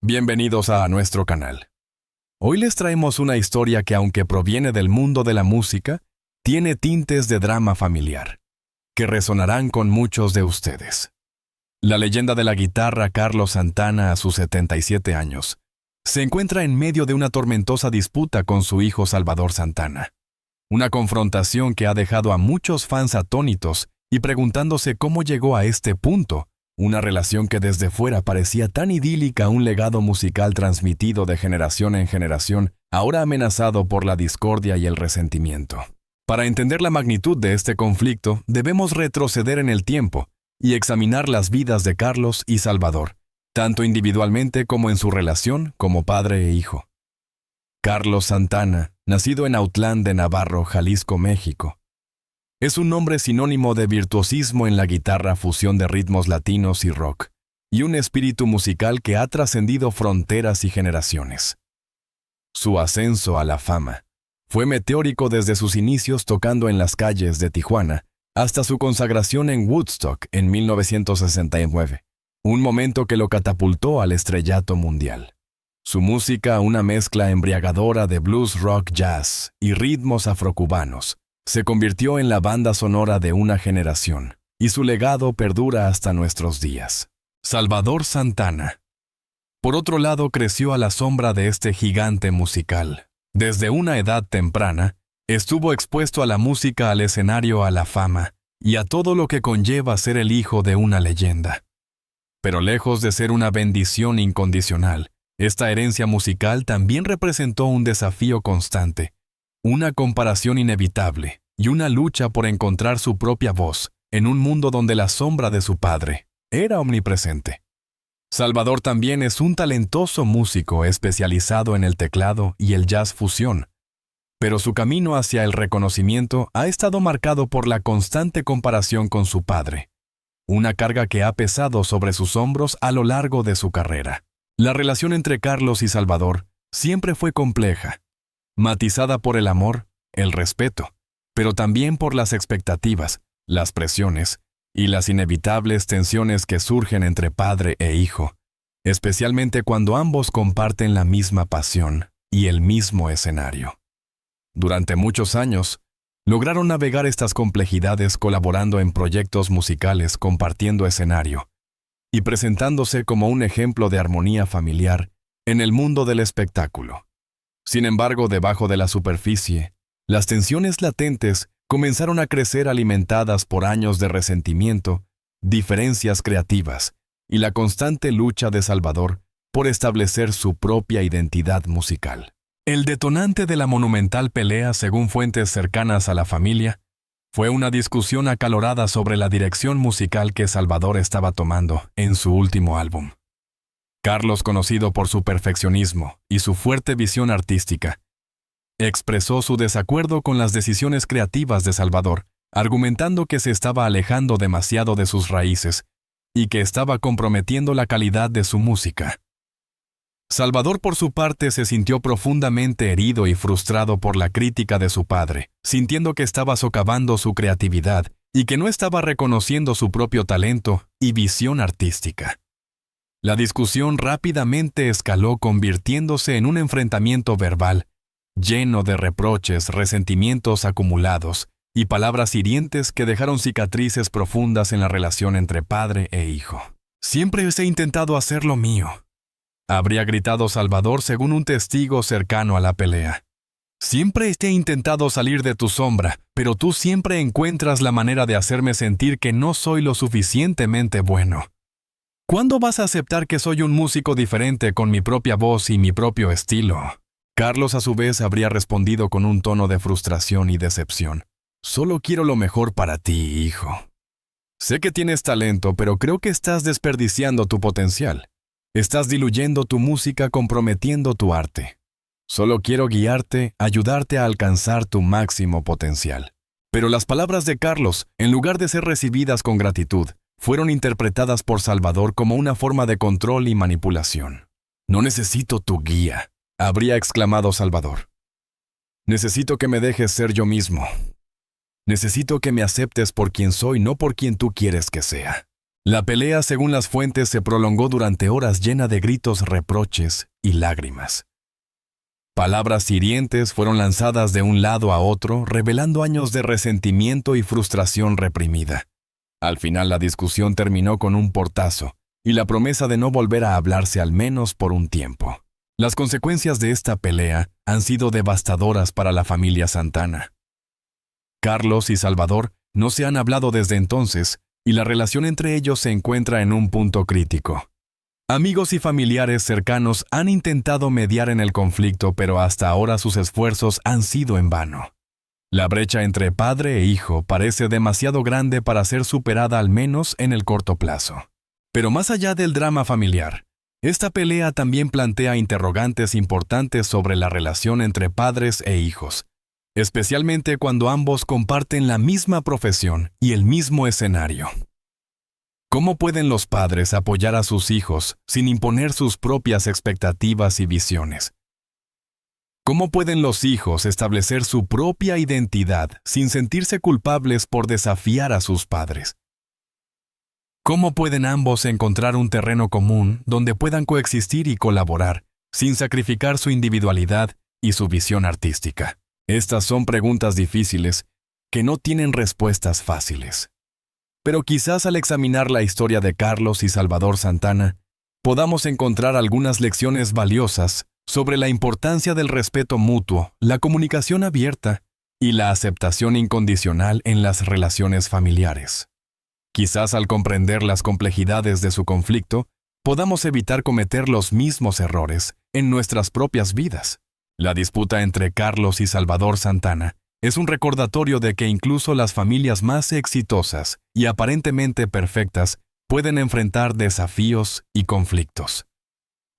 Bienvenidos a nuestro canal. Hoy les traemos una historia que, aunque proviene del mundo de la música, tiene tintes de drama familiar, que resonarán con muchos de ustedes. La leyenda de la guitarra Carlos Santana, a sus 77 años, se encuentra en medio de una tormentosa disputa con su hijo Salvador Santana. Una confrontación que ha dejado a muchos fans atónitos y preguntándose cómo llegó a este punto. Una relación que desde fuera parecía tan idílica, un legado musical transmitido de generación en generación, ahora amenazado por la discordia y el resentimiento. Para entender la magnitud de este conflicto, debemos retroceder en el tiempo y examinar las vidas de Carlos y Salvador, tanto individualmente como en su relación como padre e hijo. Carlos Santana, nacido en Autlán de Navarro, Jalisco, México, es un nombre sinónimo de virtuosismo en la guitarra, fusión de ritmos latinos y rock, y un espíritu musical que ha trascendido fronteras y generaciones. Su ascenso a la fama fue meteórico desde sus inicios tocando en las calles de Tijuana hasta su consagración en Woodstock en 1969, un momento que lo catapultó al estrellato mundial. Su música, una mezcla embriagadora de blues, rock, jazz y ritmos afrocubanos, se convirtió en la banda sonora de una generación, y su legado perdura hasta nuestros días. Salvador Santana, por otro lado, creció a la sombra de este gigante musical. Desde una edad temprana, estuvo expuesto a la música, al escenario, a la fama, y a todo lo que conlleva ser el hijo de una leyenda. Pero lejos de ser una bendición incondicional, esta herencia musical también representó un desafío constante, una comparación inevitable y una lucha por encontrar su propia voz en un mundo donde la sombra de su padre era omnipresente. Salvador también es un talentoso músico especializado en el teclado y el jazz fusión, pero su camino hacia el reconocimiento ha estado marcado por la constante comparación con su padre, una carga que ha pesado sobre sus hombros a lo largo de su carrera. La relación entre Carlos y Salvador siempre fue compleja, matizada por el amor, el respeto, pero también por las expectativas, las presiones y las inevitables tensiones que surgen entre padre e hijo, especialmente cuando ambos comparten la misma pasión y el mismo escenario. Durante muchos años, lograron navegar estas complejidades colaborando en proyectos musicales, compartiendo escenario y presentándose como un ejemplo de armonía familiar en el mundo del espectáculo. Sin embargo, debajo de la superficie, las tensiones latentes comenzaron a crecer, alimentadas por años de resentimiento, diferencias creativas y la constante lucha de Salvador por establecer su propia identidad musical. El detonante de la monumental pelea, según fuentes cercanas a la familia, fue una discusión acalorada sobre la dirección musical que Salvador estaba tomando en su último álbum. Carlos, conocido por su perfeccionismo y su fuerte visión artística, expresó su desacuerdo con las decisiones creativas de Salvador, argumentando que se estaba alejando demasiado de sus raíces y que estaba comprometiendo la calidad de su música. Salvador, por su parte, se sintió profundamente herido y frustrado por la crítica de su padre, sintiendo que estaba socavando su creatividad y que no estaba reconociendo su propio talento y visión artística. La discusión rápidamente escaló, convirtiéndose en un enfrentamiento verbal, lleno de reproches, resentimientos acumulados y palabras hirientes que dejaron cicatrices profundas en la relación entre padre e hijo. «Siempre he intentado hacer lo mío», habría gritado Salvador según un testigo cercano a la pelea. «Siempre he intentado salir de tu sombra, pero tú siempre encuentras la manera de hacerme sentir que no soy lo suficientemente bueno. ¿Cuándo vas a aceptar que soy un músico diferente con mi propia voz y mi propio estilo?» Carlos, a su vez, habría respondido con un tono de frustración y decepción. «Solo quiero lo mejor para ti, hijo. Sé que tienes talento, pero creo que estás desperdiciando tu potencial. Estás diluyendo tu música, comprometiendo tu arte. Solo quiero guiarte, ayudarte a alcanzar tu máximo potencial». Pero las palabras de Carlos, en lugar de ser recibidas con gratitud, fueron interpretadas por Salvador como una forma de control y manipulación. «No necesito tu guía», habría exclamado Salvador. «Necesito que me dejes ser yo mismo. Necesito que me aceptes por quien soy, no por quien tú quieres que sea». La pelea, según las fuentes, se prolongó durante horas llena de gritos, reproches y lágrimas. Palabras hirientes fueron lanzadas de un lado a otro, revelando años de resentimiento y frustración reprimida. Al final la discusión terminó con un portazo y la promesa de no volver a hablarse al menos por un tiempo. Las consecuencias de esta pelea han sido devastadoras para la familia Santana. Carlos y Salvador no se han hablado desde entonces y la relación entre ellos se encuentra en un punto crítico. Amigos y familiares cercanos han intentado mediar en el conflicto, pero hasta ahora sus esfuerzos han sido en vano. La brecha entre padre e hijo parece demasiado grande para ser superada al menos en el corto plazo. Pero más allá del drama familiar, esta pelea también plantea interrogantes importantes sobre la relación entre padres e hijos, especialmente cuando ambos comparten la misma profesión y el mismo escenario. ¿Cómo pueden los padres apoyar a sus hijos sin imponer sus propias expectativas y visiones? ¿Cómo pueden los hijos establecer su propia identidad sin sentirse culpables por desafiar a sus padres? ¿Cómo pueden ambos encontrar un terreno común donde puedan coexistir y colaborar, sin sacrificar su individualidad y su visión artística? Estas son preguntas difíciles que no tienen respuestas fáciles. Pero quizás al examinar la historia de Carlos y Salvador Santana, podamos encontrar algunas lecciones valiosas sobre la importancia del respeto mutuo, la comunicación abierta y la aceptación incondicional en las relaciones familiares. Quizás al comprender las complejidades de su conflicto, podamos evitar cometer los mismos errores en nuestras propias vidas. La disputa entre Carlos y Salvador Santana es un recordatorio de que incluso las familias más exitosas y aparentemente perfectas pueden enfrentar desafíos y conflictos.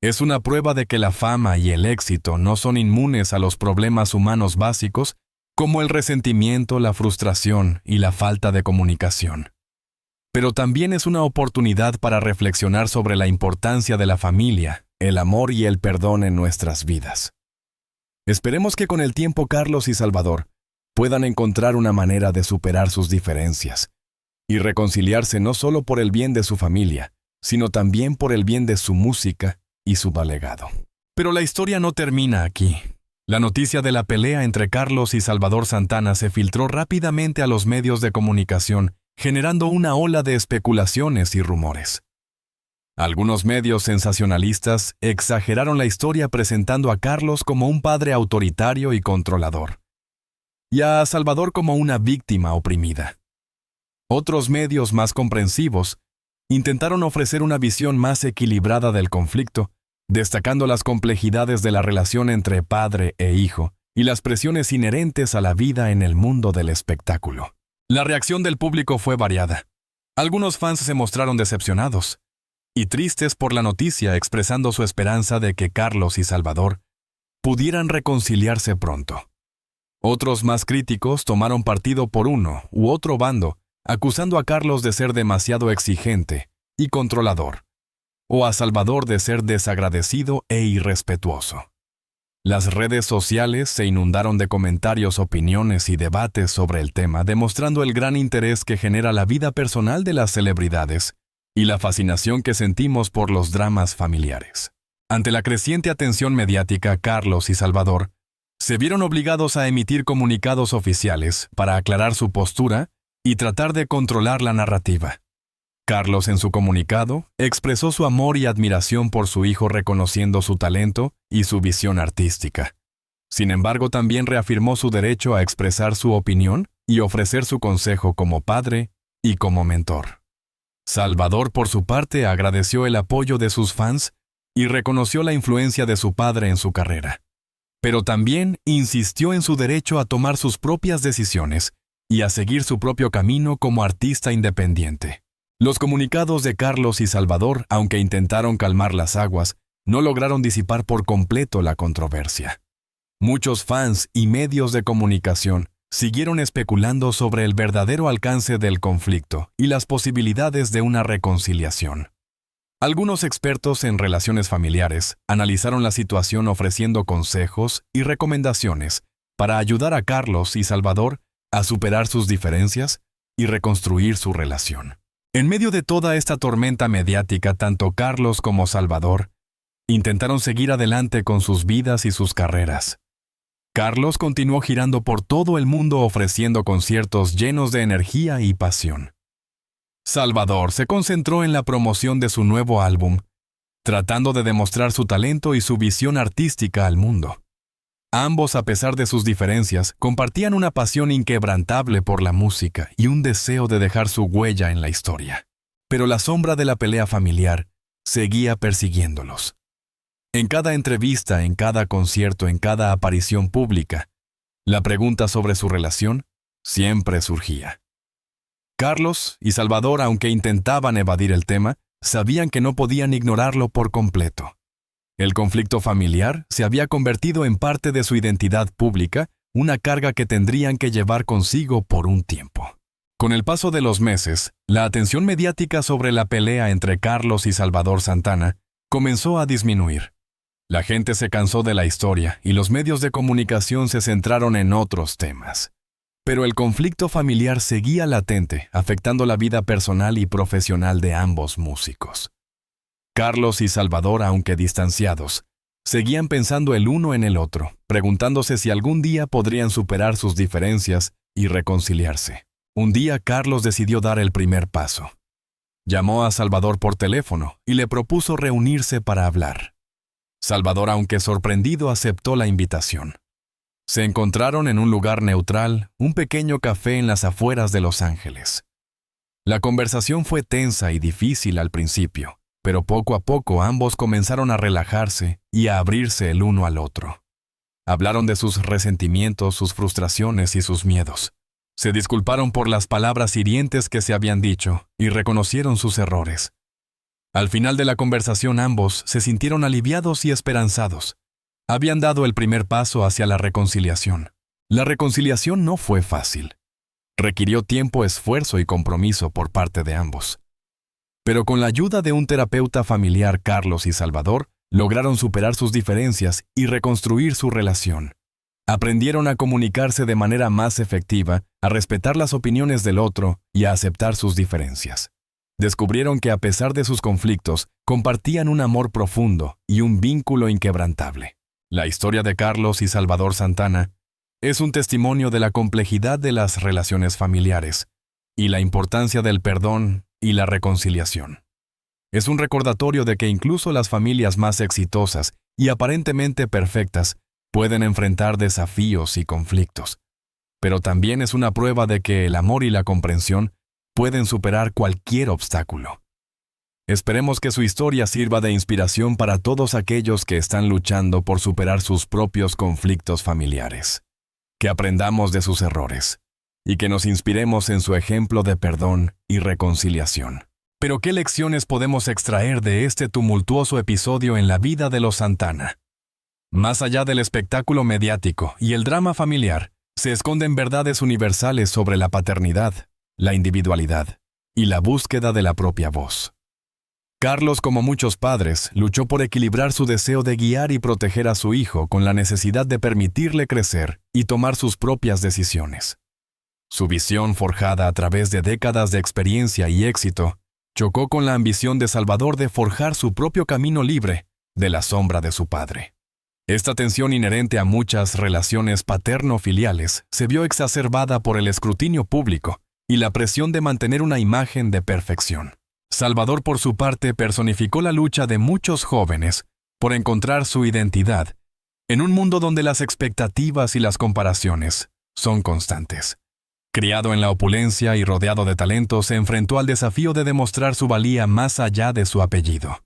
Es una prueba de que la fama y el éxito no son inmunes a los problemas humanos básicos como el resentimiento, la frustración y la falta de comunicación. Pero también es una oportunidad para reflexionar sobre la importancia de la familia, el amor y el perdón en nuestras vidas. Esperemos que con el tiempo Carlos y Salvador puedan encontrar una manera de superar sus diferencias y reconciliarse no solo por el bien de su familia, sino también por el bien de su música y su legado. Pero la historia no termina aquí. La noticia de la pelea entre Carlos y Salvador Santana se filtró rápidamente a los medios de comunicación, generando una ola de especulaciones y rumores. Algunos medios sensacionalistas exageraron la historia presentando a Carlos como un padre autoritario y controlador, y a Salvador como una víctima oprimida. Otros medios más comprensivos intentaron ofrecer una visión más equilibrada del conflicto, destacando las complejidades de la relación entre padre e hijo y las presiones inherentes a la vida en el mundo del espectáculo. La reacción del público fue variada. Algunos fans se mostraron decepcionados y tristes por la noticia, expresando su esperanza de que Carlos y Salvador pudieran reconciliarse pronto. Otros más críticos tomaron partido por uno u otro bando, acusando a Carlos de ser demasiado exigente y controlador, o a Salvador de ser desagradecido e irrespetuoso. Las redes sociales se inundaron de comentarios, opiniones y debates sobre el tema, demostrando el gran interés que genera la vida personal de las celebridades y la fascinación que sentimos por los dramas familiares. Ante la creciente atención mediática, Carlos y Salvador se vieron obligados a emitir comunicados oficiales para aclarar su postura y tratar de controlar la narrativa. Carlos, en su comunicado, expresó su amor y admiración por su hijo, reconociendo su talento y su visión artística. Sin embargo, también reafirmó su derecho a expresar su opinión y ofrecer su consejo como padre y como mentor. Salvador, por su parte, agradeció el apoyo de sus fans y reconoció la influencia de su padre en su carrera. Pero también insistió en su derecho a tomar sus propias decisiones y a seguir su propio camino como artista independiente. Los comunicados de Carlos y Salvador, aunque intentaron calmar las aguas, no lograron disipar por completo la controversia. Muchos fans y medios de comunicación siguieron especulando sobre el verdadero alcance del conflicto y las posibilidades de una reconciliación. Algunos expertos en relaciones familiares analizaron la situación ofreciendo consejos y recomendaciones para ayudar a Carlos y Salvador a superar sus diferencias y reconstruir su relación. En medio de toda esta tormenta mediática, tanto Carlos como Salvador intentaron seguir adelante con sus vidas y sus carreras. Carlos continuó girando por todo el mundo ofreciendo conciertos llenos de energía y pasión. Salvador se concentró en la promoción de su nuevo álbum, tratando de demostrar su talento y su visión artística al mundo. Ambos, a pesar de sus diferencias, compartían una pasión inquebrantable por la música y un deseo de dejar su huella en la historia. Pero la sombra de la pelea familiar seguía persiguiéndolos. En cada entrevista, en cada concierto, en cada aparición pública, la pregunta sobre su relación siempre surgía. Carlos y Salvador, aunque intentaban evadir el tema, sabían que no podían ignorarlo por completo. El conflicto familiar se había convertido en parte de su identidad pública, una carga que tendrían que llevar consigo por un tiempo. Con el paso de los meses, la atención mediática sobre la pelea entre Carlos y Salvador Santana comenzó a disminuir. La gente se cansó de la historia y los medios de comunicación se centraron en otros temas. Pero el conflicto familiar seguía latente, afectando la vida personal y profesional de ambos músicos. Carlos y Salvador, aunque distanciados, seguían pensando el uno en el otro, preguntándose si algún día podrían superar sus diferencias y reconciliarse. Un día Carlos decidió dar el primer paso. Llamó a Salvador por teléfono y le propuso reunirse para hablar. Salvador, aunque sorprendido, aceptó la invitación. Se encontraron en un lugar neutral, un pequeño café en las afueras de Los Ángeles. La conversación fue tensa y difícil al principio, pero poco a poco ambos comenzaron a relajarse y a abrirse el uno al otro. Hablaron de sus resentimientos, sus frustraciones y sus miedos. Se disculparon por las palabras hirientes que se habían dicho y reconocieron sus errores. Al final de la conversación ambos se sintieron aliviados y esperanzados. Habían dado el primer paso hacia la reconciliación. La reconciliación no fue fácil. Requirió tiempo, esfuerzo y compromiso por parte de ambos. Pero con la ayuda de un terapeuta familiar, Carlos y Salvador lograron superar sus diferencias y reconstruir su relación. Aprendieron a comunicarse de manera más efectiva, a respetar las opiniones del otro y a aceptar sus diferencias. Descubrieron que a pesar de sus conflictos, compartían un amor profundo y un vínculo inquebrantable. La historia de Carlos y Salvador Santana es un testimonio de la complejidad de las relaciones familiares y la importancia del perdón y la reconciliación. Es un recordatorio de que incluso las familias más exitosas y aparentemente perfectas pueden enfrentar desafíos y conflictos, pero también es una prueba de que el amor y la comprensión pueden superar cualquier obstáculo. Esperemos que su historia sirva de inspiración para todos aquellos que están luchando por superar sus propios conflictos familiares. Que aprendamos de sus errores y que nos inspiremos en su ejemplo de perdón y reconciliación. Pero ¿qué lecciones podemos extraer de este tumultuoso episodio en la vida de los Santana? Más allá del espectáculo mediático y el drama familiar, se esconden verdades universales sobre la paternidad, la individualidad y la búsqueda de la propia voz. Carlos, como muchos padres, luchó por equilibrar su deseo de guiar y proteger a su hijo con la necesidad de permitirle crecer y tomar sus propias decisiones. Su visión, forjada a través de décadas de experiencia y éxito, chocó con la ambición de Salvador de forjar su propio camino libre de la sombra de su padre. Esta tensión inherente a muchas relaciones paterno-filiales se vio exacerbada por el escrutinio público y la presión de mantener una imagen de perfección. Salvador, por su parte, personificó la lucha de muchos jóvenes por encontrar su identidad en un mundo donde las expectativas y las comparaciones son constantes. Criado en la opulencia y rodeado de talento, se enfrentó al desafío de demostrar su valía más allá de su apellido.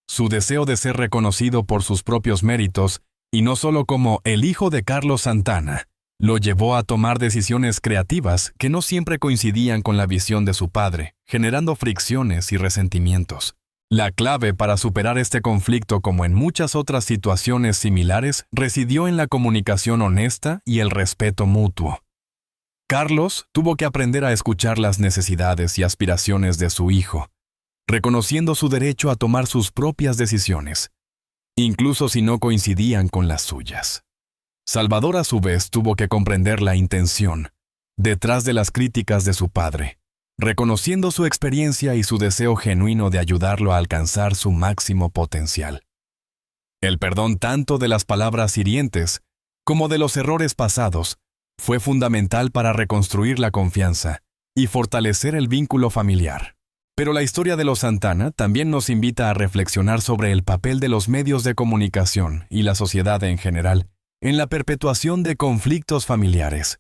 Su deseo de ser reconocido por sus propios méritos, y no solo como el hijo de Carlos Santana, lo llevó a tomar decisiones creativas que no siempre coincidían con la visión de su padre, generando fricciones y resentimientos. La clave para superar este conflicto, como en muchas otras situaciones similares, residió en la comunicación honesta y el respeto mutuo. Carlos tuvo que aprender a escuchar las necesidades y aspiraciones de su hijo, reconociendo su derecho a tomar sus propias decisiones, incluso si no coincidían con las suyas. Salvador, a su vez, tuvo que comprender la intención detrás de las críticas de su padre, reconociendo su experiencia y su deseo genuino de ayudarlo a alcanzar su máximo potencial. El perdón tanto de las palabras hirientes como de los errores pasados fue fundamental para reconstruir la confianza y fortalecer el vínculo familiar. Pero la historia de los Santana también nos invita a reflexionar sobre el papel de los medios de comunicación y la sociedad en general en la perpetuación de conflictos familiares.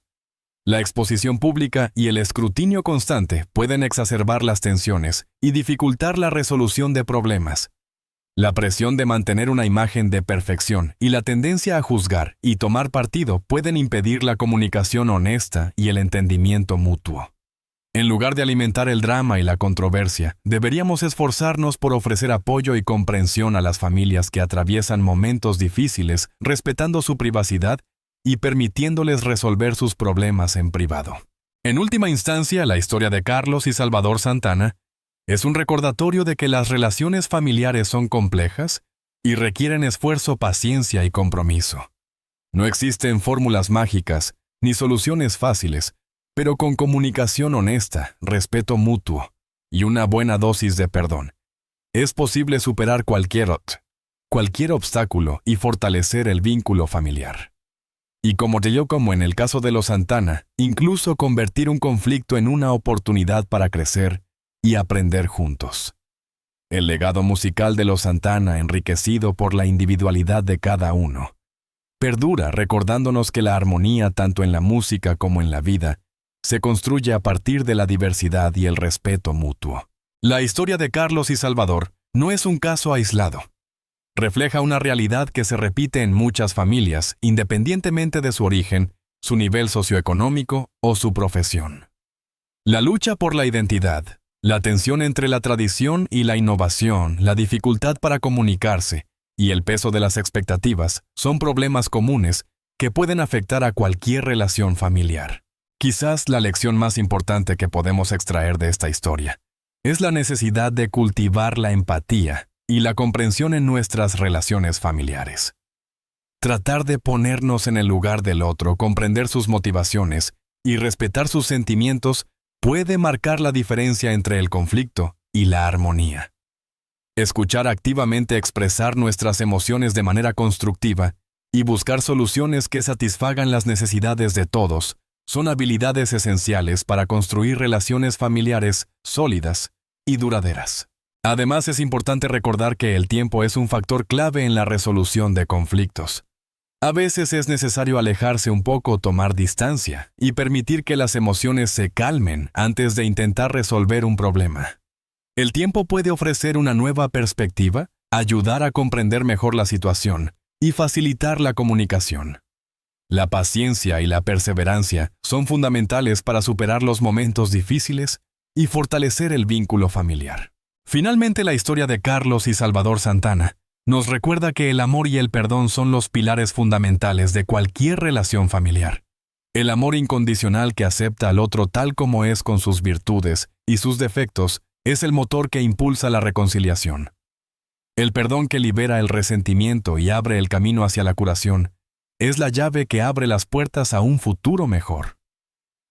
La exposición pública y el escrutinio constante pueden exacerbar las tensiones y dificultar la resolución de problemas. La presión de mantener una imagen de perfección y la tendencia a juzgar y tomar partido pueden impedir la comunicación honesta y el entendimiento mutuo. En lugar de alimentar el drama y la controversia, deberíamos esforzarnos por ofrecer apoyo y comprensión a las familias que atraviesan momentos difíciles, respetando su privacidad y permitiéndoles resolver sus problemas en privado. En última instancia, la historia de Carlos y Salvador Santana es un recordatorio de que las relaciones familiares son complejas y requieren esfuerzo, paciencia y compromiso. No existen fórmulas mágicas ni soluciones fáciles, pero con comunicación honesta, respeto mutuo y una buena dosis de perdón, es posible superar cualquier obstáculo y fortalecer el vínculo familiar. Y como en el caso de los Santana, incluso convertir un conflicto en una oportunidad para crecer y aprender juntos. El legado musical de los Santana, enriquecido por la individualidad de cada uno, perdura recordándonos que la armonía tanto en la música como en la vida se construye a partir de la diversidad y el respeto mutuo. La historia de Carlos y Salvador no es un caso aislado. Refleja una realidad que se repite en muchas familias, independientemente de su origen, su nivel socioeconómico o su profesión. La lucha por la identidad, la tensión entre la tradición y la innovación, la dificultad para comunicarse y el peso de las expectativas son problemas comunes que pueden afectar a cualquier relación familiar. Quizás la lección más importante que podemos extraer de esta historia es la necesidad de cultivar la empatía y la comprensión en nuestras relaciones familiares. Tratar de ponernos en el lugar del otro, comprender sus motivaciones y respetar sus sentimientos puede marcar la diferencia entre el conflicto y la armonía. Escuchar activamente expresar nuestras emociones de manera constructiva y buscar soluciones que satisfagan las necesidades de todos son habilidades esenciales para construir relaciones familiares sólidas y duraderas. Además, es importante recordar que el tiempo es un factor clave en la resolución de conflictos. A veces es necesario alejarse un poco, tomar distancia y permitir que las emociones se calmen antes de intentar resolver un problema. El tiempo puede ofrecer una nueva perspectiva, ayudar a comprender mejor la situación y facilitar la comunicación. La paciencia y la perseverancia son fundamentales para superar los momentos difíciles y fortalecer el vínculo familiar. Finalmente, la historia de Carlos y Salvador Santana nos recuerda que el amor y el perdón son los pilares fundamentales de cualquier relación familiar. El amor incondicional que acepta al otro tal como es con sus virtudes y sus defectos es el motor que impulsa la reconciliación. El perdón que libera el resentimiento y abre el camino hacia la curación es la llave que abre las puertas a un futuro mejor.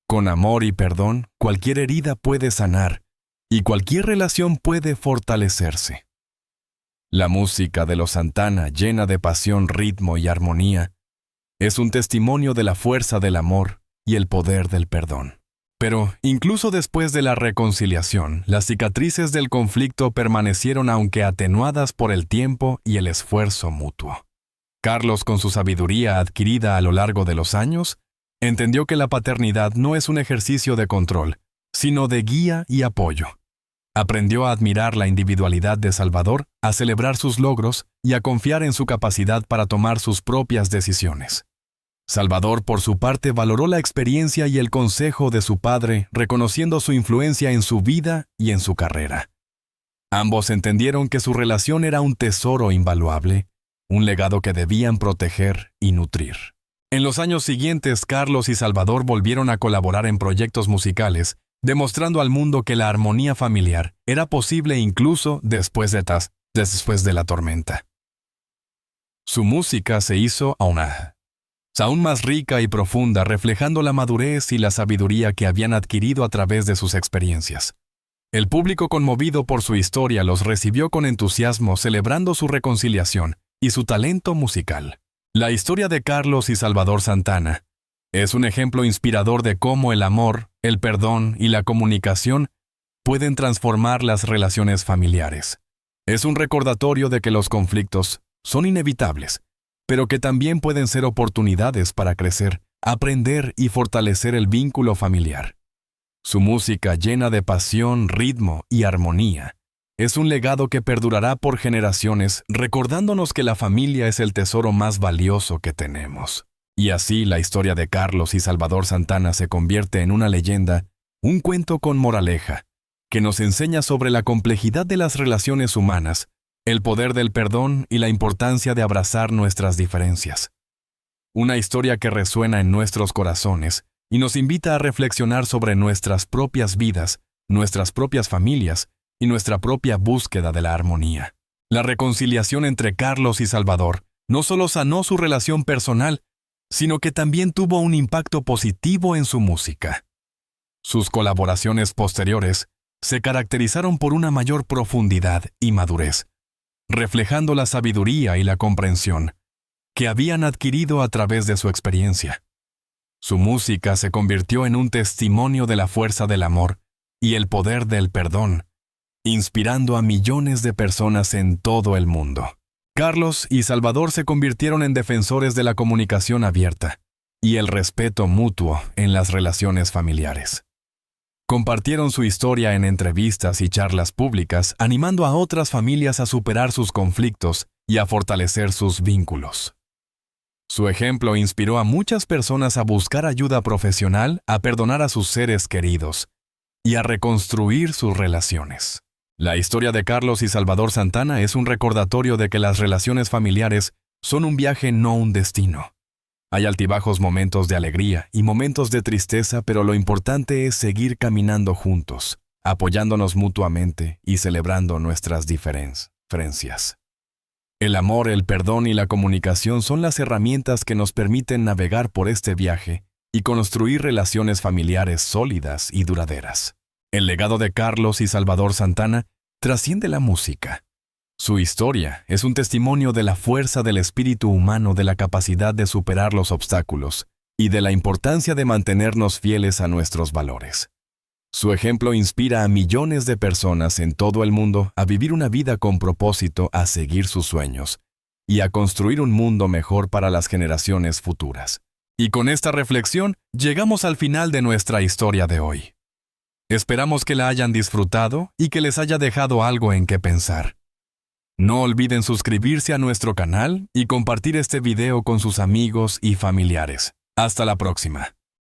Con amor y perdón, cualquier herida puede sanar y cualquier relación puede fortalecerse. La música de los Santana, llena de pasión, ritmo y armonía, es un testimonio de la fuerza del amor y el poder del perdón. Pero, incluso después de la reconciliación, las cicatrices del conflicto permanecieron aunque atenuadas por el tiempo y el esfuerzo mutuo. Carlos, con su sabiduría adquirida a lo largo de los años, entendió que la paternidad no es un ejercicio de control, sino de guía y apoyo. Aprendió a admirar la individualidad de Salvador, a celebrar sus logros y a confiar en su capacidad para tomar sus propias decisiones. Salvador, por su parte, valoró la experiencia y el consejo de su padre, reconociendo su influencia en su vida y en su carrera. Ambos entendieron que su relación era un tesoro invaluable, un legado que debían proteger y nutrir. En los años siguientes, Carlos y Salvador volvieron a colaborar en proyectos musicales, demostrando al mundo que la armonía familiar era posible incluso después de la tormenta. Su música se hizo aún más rica y profunda, reflejando la madurez y la sabiduría que habían adquirido a través de sus experiencias. El público, conmovido por su historia, los recibió con entusiasmo, celebrando su reconciliación y su talento musical. La historia de Carlos y Salvador Santana es un ejemplo inspirador de cómo el amor, el perdón y la comunicación pueden transformar las relaciones familiares. Es un recordatorio de que los conflictos son inevitables, pero que también pueden ser oportunidades para crecer, aprender y fortalecer el vínculo familiar. Su música, llena de pasión, ritmo y armonía, es un legado que perdurará por generaciones, recordándonos que la familia es el tesoro más valioso que tenemos. Y así la historia de Carlos y Salvador Santana se convierte en una leyenda, un cuento con moraleja, que nos enseña sobre la complejidad de las relaciones humanas, el poder del perdón y la importancia de abrazar nuestras diferencias. Una historia que resuena en nuestros corazones y nos invita a reflexionar sobre nuestras propias vidas, nuestras propias familias y nuestra propia búsqueda de la armonía. La reconciliación entre Carlos y Salvador no solo sanó su relación personal, sino que también tuvo un impacto positivo en su música. Sus colaboraciones posteriores se caracterizaron por una mayor profundidad y madurez, reflejando la sabiduría y la comprensión que habían adquirido a través de su experiencia. Su música se convirtió en un testimonio de la fuerza del amor y el poder del perdón, inspirando a millones de personas en todo el mundo. Carlos y Salvador se convirtieron en defensores de la comunicación abierta y el respeto mutuo en las relaciones familiares. Compartieron su historia en entrevistas y charlas públicas, animando a otras familias a superar sus conflictos y a fortalecer sus vínculos. Su ejemplo inspiró a muchas personas a buscar ayuda profesional, a perdonar a sus seres queridos y a reconstruir sus relaciones. La historia de Carlos y Salvador Santana es un recordatorio de que las relaciones familiares son un viaje, no un destino. Hay altibajos, momentos de alegría y momentos de tristeza, pero lo importante es seguir caminando juntos, apoyándonos mutuamente y celebrando nuestras diferencias. El amor, el perdón y la comunicación son las herramientas que nos permiten navegar por este viaje y construir relaciones familiares sólidas y duraderas. El legado de Carlos y Salvador Santana trasciende la música. Su historia es un testimonio de la fuerza del espíritu humano, de la capacidad de superar los obstáculos y de la importancia de mantenernos fieles a nuestros valores. Su ejemplo inspira a millones de personas en todo el mundo a vivir una vida con propósito, a seguir sus sueños y a construir un mundo mejor para las generaciones futuras. Y con esta reflexión llegamos al final de nuestra historia de hoy. Esperamos que la hayan disfrutado y que les haya dejado algo en qué pensar. No olviden suscribirse a nuestro canal y compartir este video con sus amigos y familiares. Hasta la próxima.